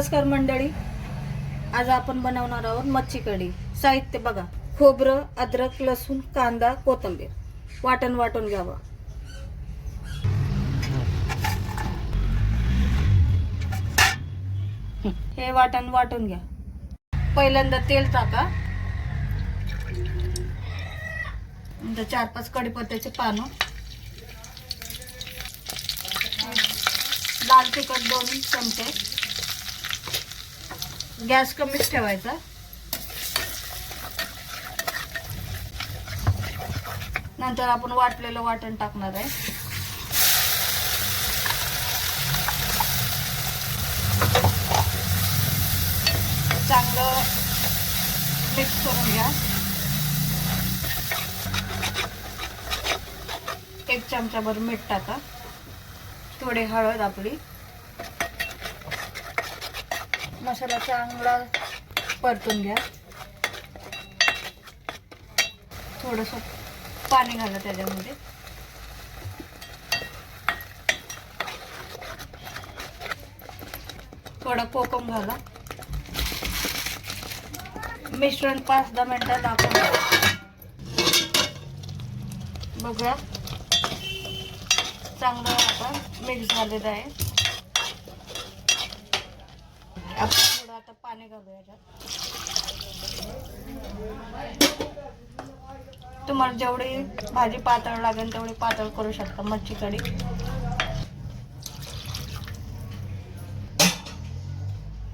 नमस्कार मंडळी, आज आपण बनवणार आहोत मच्छी कढी. साहित्य बघा: खोबरं, अद्रक, लसूण, कांदा, कोथिंबीर. वाटून घ्यावं. हे वाटून घ्या. पहिल्यांदा तेल टाका. 4-5 कढीपत्त्याचे पानं, लाल तिखट 2 चमचे. गॅस कमीच ठेवायचा. नंतर आपण वाटलेलं वाटण टाकणार आहे. चांगलं मिक्स करून घ्या. 1 चमचाभर मीठ टाका. थोडी हळद आपली. मसाला चांगला परतून घ्या. थोडंसं पाणी घाला त्याच्यामध्ये. थोडा कोकम घाला. मिश्रण 5-10 मिनिटात आपण बघूया. चांगलं आता मिक्स झालेलं आहे. आपण थोडं आता पाणी घालू याच्यात. तुम्हाला जेवढी भाजी पातळ लागेल तेवढी पातळ करू शकता मच्छी कढी.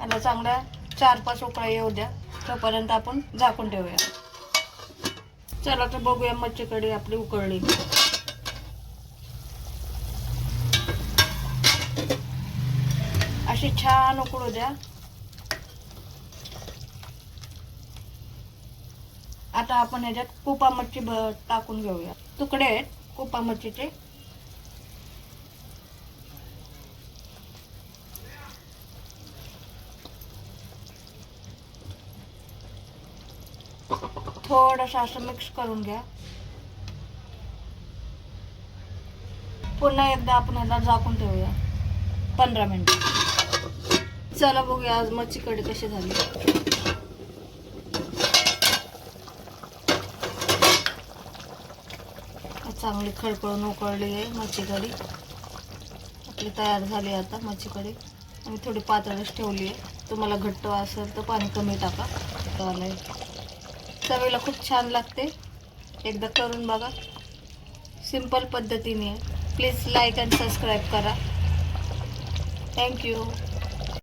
याला चांगल्या 4-5 उकळ्या येऊ द्या. तोपर्यंत आपण झाकून ठेवूया. चला तर बघूया मच्छी कढी आपली उकळली. अशी छान उकळू द्या. आता आपण ह्याच्यात कुपा मच्छी टाकून घेऊया. तुकडे आहेत कुपा मच्छीचे. थोडंसं असं मिक्स करून घ्या. पुन्हा एकदा आपण ह्याला झाकून ठेवूया 15 मिनिट. चला बघूया आज मच्छी कढी कशी झाली. चांगली खळखळून उकळली आहे मच्छी कढी. आपली तयार झाली आता मच्छी कढी. आम्ही थोडी पातळच ठेवली आहे. तुम्हाला घट्ट असेल तर पाणी कमी टाका. चवीला खूप छान लागते. एकदा करून बघा. सिंपल पद्धतीने. प्लीज लाईक अँड सबस्क्राईब करा. थँक्यू.